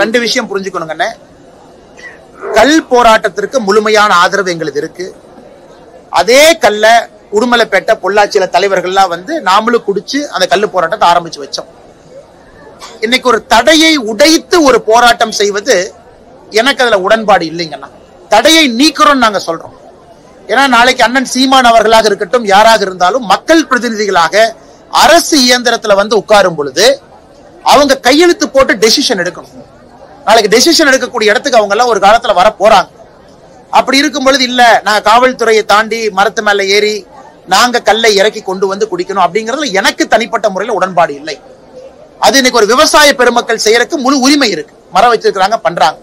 ரெண்டு விஷயம் புரிஞ்சுக்கணுங்க. கல் போராட்டத்திற்கு முழுமையான ஆதரவு எங்களுக்கு இருக்கு. அதே கல்ல உடுமலைப்பேட்டை பொள்ளாச்சியில தலைவர்கள்லாம் நாமளும் குடிச்சு அந்த கல்லு போராட்டத்தை ஆரம்பிச்சு வச்சோம். இன்னைக்கு ஒரு தடையை உடைத்து ஒரு போராட்டம் செய்வது எனக்கு அதுல உடன்பாடு இல்லைங்கண்ணா. தடையை நீக்கிறோம் நாங்க சொல்றோம். ஏன்னா நாளைக்கு அண்ணன் சீமான் அவர்களாக இருக்கட்டும், யாராக இருந்தாலும் மக்கள் பிரதிநிதிகளாக அரசு இயந்திரத்துல உட்காரும் பொழுது அவங்க கையெழுத்து போட்டு டெசிஷன் எடுக்கணும். நாளைக்கு டெசிஷன் எடுக்கக்கூடிய இடத்துக்கு அவங்க எல்லாம் ஒரு காலத்துல வர போறாங்க. அப்படி இருக்கும் பொழுது இல்ல நாங்க காவல்துறையை தாண்டி மரத்து மேல ஏறி நாங்க கல்லை இறக்கி கொண்டு குடிக்கணும் அப்படிங்கறதுல எனக்கு தனிப்பட்ட முறையில உடன்பாடு இல்லை. அது இன்னைக்கு ஒரு விவசாய பெருமக்கள் செய்யறதுக்கு முழு உரிமை இருக்கு. மரம் வச்சிருக்கிறாங்க, பண்றாங்க.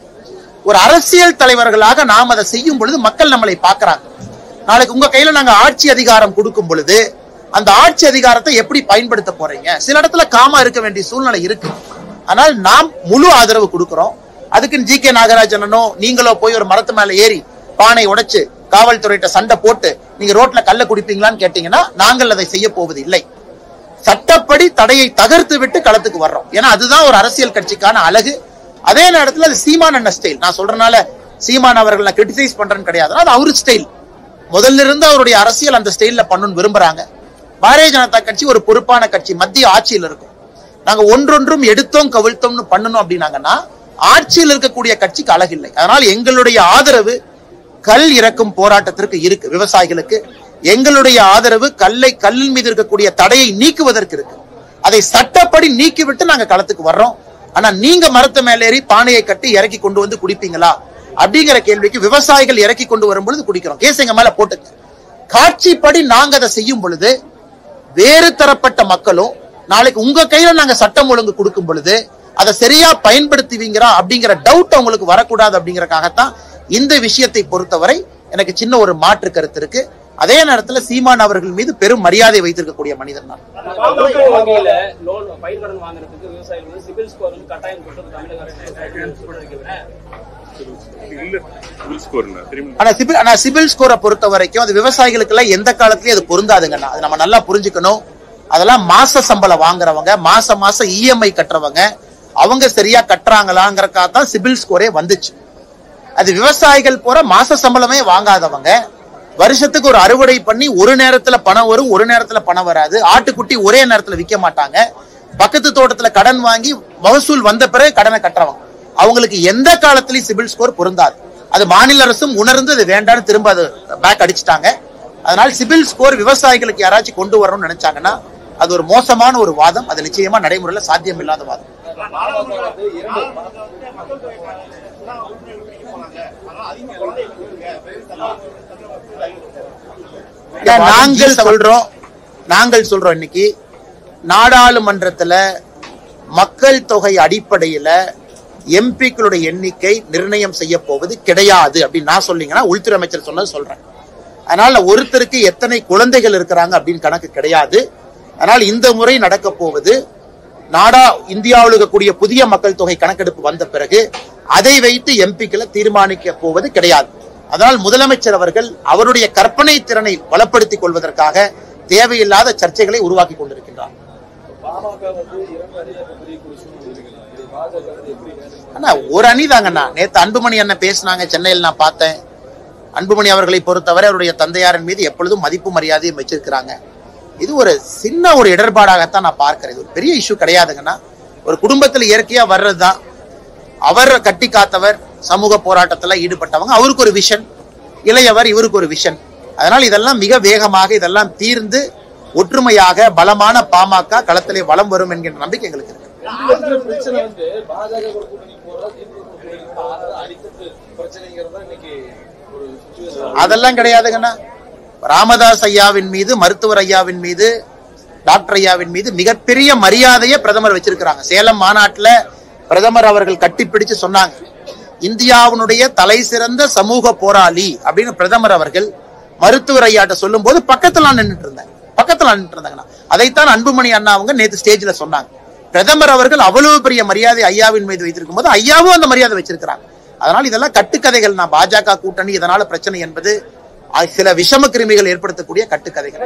ஒரு அரசியல் தலைவர்களாக நாம் அதை செய்யும் பொழுது மக்கள் நம்மளை பாக்குறாங்க. நாளைக்கு உங்க கையில நாங்க ஆட்சி அதிகாரம் கொடுக்கும் பொழுது அந்த ஆட்சி அதிகாரத்தை எப்படி பயன்படுத்த போறீங்க? சில இடத்துல காமா இருக்க வேண்டிய சூழ்நிலை இருக்கு. ஆனால் நாம் முழு ஆதரவு கொடுக்கிறோம். அதுக்கு ஜி.கே. நாகராஜனோ நீங்களோ போய் ஒரு மரத்து மேல ஏறி பானை உடைச்சு காவல்துறையிட்ட சண்டை போட்டு நீங்க ரோட்ல கல்ல குடிப்பீங்களான்னு கேட்டீங்கன்னா நாங்கள் அதை செய்ய போவது இல்லை. சட்டப்படி தடையை தகர்த்து விட்டு களத்துக்கு வர்றோம். ஏன்னா அதுதான் ஒரு அரசியல் கட்சிக்கான அழகு. அதே நேரத்தில் அது சீமான் அண்ணன் ஸ்டைல். நான் சொல்றதுனால சீமான் அவர்கள் நான் கிரிட்டிசைஸ் பண்றேன்னு கிடையாது. அது அவரு ஸ்டைல். முதல்ல இருந்து அவருடைய அரசியல் அந்த ஸ்டைல்ல பண்ணணும்னு விரும்புறாங்க. பாரதிய ஜனதா கட்சி ஒரு பொறுப்பான கட்சி, மத்திய ஆட்சியில் இருக்கும். நாங்க ஒன்றொன்றும் எடுத்தோம் கவிழ்த்தோம்னு பண்ணணும் அப்படின்னாங்கன்னா ஆட்சியில் இருக்கக்கூடிய கட்சிக்கு அழகில்லை. அதனால எங்களுடைய ஆதரவு கல் இறக்கும் போராட்டத்திற்கு இருக்கு. விவசாயிகளுக்கு எங்களுடைய ஆதரவு கல்லின் மீது இருக்கக்கூடிய தடையை நீக்குவதற்கு இருக்கு. அதை சட்டப்படி நீக்கிவிட்டு நாங்க களத்துக்கு வர்றோம். ஆனா நீங்க மரத்து மேல ஏறி பானையை கட்டி இறக்கி கொண்டு குடிப்பீங்களா அப்படிங்கிற கேள்விக்கு விவசாயிகள் இறக்கி கொண்டு வரும் பொழுது குடிக்கிறோம். கேஸ் எங்க மேல போட்டுங்க. காட்சிப்படி நாங்க அதை செய்யும் பொழுது வேறு தரப்பட்ட மக்களும் நாளைக்கு உங்க கையில நாங்க சட்டம் ஒழுங்கு கொடுக்கும் பொழுது அதை சரியா பயன்படுத்துவீங்களா அப்படிங்கிற டவுட் உங்களுக்கு வரக்கூடாது அப்படிங்கறக்காகத்தான் இந்த விஷயத்தை பொறுத்தவரை எனக்கு சின்ன ஒரு மாற்று கருத்து இருக்கு. அதே நேரத்தில் சீமான் அவர்கள் மீது பெரும் மரியாதை வைத்திருக்கக்கூடிய மனிதன் நான். சிபில் ஸ்கோரை பொறுத்த வரைக்கும் அது விவசாயிகளுக்கு எல்லாம் எந்த காலத்திலயும் அது பொருந்தாதுங்கண்ணா. அது நம்ம நல்லா புரிஞ்சுக்கணும். அதெல்லாம் மாச சம்பளம் வாங்குறவங்க, மாசம் இஎம்ஐ கட்டுறவங்க, அவங்க சரியா கட்டுறாங்களாங்கிறக்காக சிபில் ஸ்கோரே வந்துச்சு. அது விவசாயிகள் போற மாச சம்பளமே வாங்காதவங்க, வருஷத்துக்கு ஒரு அறுவடை பண்ணி ஒரு நேரத்துல பணம் வரும், ஒரு நேரத்துல பணம் வராது, ஆட்டுக்குட்டி ஒரே நேரத்துல விற்க மாட்டாங்க, பக்கத்து தோட்டத்துல கடன் வாங்கி மகசூல் வந்த பிறகு கடனை கட்டுறவங்க, அவங்களுக்கு எந்த காலத்திலயும் சிபில் ஸ்கோர் பொருந்தாது. அது மாநில அரசும் உணர்ந்து அது வேண்டான்னு திரும்ப அது பேக் அடிச்சுட்டாங்க. அதனால சிபில் ஸ்கோர் விவசாயிகளுக்கு யாராச்சும் கொண்டு வரணும்னு நினைச்சாங்கன்னா அது ஒரு மோசமான ஒரு வாதம். அது நிச்சயமா நடைமுறையில சாத்தியம் இல்லாத வாதம். நாங்கள் சொல்றோம் இன்னைக்கு நாடாளுமன்றத்துல மக்கள் தொகை அடிப்படையில எம்பிக்களுடைய எண்ணிக்கை நிர்ணயம் செய்ய போவது கிடையாது அப்படின்னு நான் சொல்லிங்கன்னா உள்துறை அமைச்சர் சொன்னது சொல்றேன். அதனால ஒருத்தருக்கு எத்தனை குழந்தைகள் இருக்கிறாங்க அப்படின்னு கணக்கு கிடையாது. அதனால் இந்த முறை நடக்க போவது இந்தியாவில் இருக்கக்கூடிய புதிய மக்கள் தொகை கணக்கெடுப்பு வந்த பிறகு அதை வைத்து எம்பிக்களை தீர்மானிக்க போவது கிடையாது. அதனால் முதலமைச்சர் அவர்கள் அவருடைய கற்பனை திறனை வளப்படுத்திக் கொள்வதற்காக தேவையில்லாத சர்ச்சைகளை உருவாக்கி கொண்டிருக்கின்றார். ஒரு அணி தாங்கண்ணா. நேத்து அன்புமணி அண்ணன் பேசினாங்க சென்னையில், நான் பார்த்தேன். அன்புமணி அவர்களை பொறுத்தவரை அவருடைய தந்தையாரின் மீது எப்பொழுதும் மதிப்பு மரியாதையும் வச்சிருக்கிறாங்க. இது ஒரு சின்ன ஒரு இடர்பாடாகத்தான் நான் பார்க்கிறேன். இது ஒரு பெரிய இஷ்யூ கிடையாதுங்கன்னா. ஒரு குடும்பத்தில் இயற்கையா வர்றதுதான். அவர் கட்டி காத்தவர், சமூக போராட்டத்துல ஈடுபட்டவங்க, அவருக்கு ஒரு விஷன், இளையவர் இவருக்கு ஒரு விஷன். அதனால் இதெல்லாம் மிக வேகமாக இதெல்லாம் தீர்ந்து ஒற்றுமையாக பலமான பாமக களத்திலே வலம் வரும் என்கின்ற நம்பிக்கை எங்களுக்கு இருக்கு. அதெல்லாம் கிடையாதுங்கண்ணா. ராமதாஸ் ஐயாவின் மீது, மருத்துவர் ஐயாவின் மீது, டாக்டர் ஐயாவின் மீது மிகப்பெரிய மரியாதையை பிரதமர் வச்சிருக்கிறாங்க. சேலம் மாநாட்டுல பிரதமர் அவர்கள் கட்டிப்பிடிச்சு சொன்னாங்க, இந்தியாவினுடைய தலை சிறந்த சமூக போராளி அப்படின்னு பிரதமர் அவர்கள் மருத்துவர் ஐயாட்ட சொல்லும் போது பக்கத்துல நின்றுட்டு இருந்தாங்க. அதைத்தான் அன்புமணி அண்ணா அவங்க நேத்து ஸ்டேஜ்ல சொன்னாங்க. பிரதமர் அவர்கள் அவ்வளவு பெரிய மரியாதை ஐயாவின் மீது வைத்திருக்கும் போது ஐயாவும் அந்த மரியாதை வச்சிருக்கிறாங்க. அதனால் இதெல்லாம் கட்டுக்கதைகள். நான் பாஜக கூட்டணி இதனால பிரச்சனை என்பது சில விஷம கிருமிகள் ஏற்படுத்தக்கூடிய கட்டுக்கதைகள்.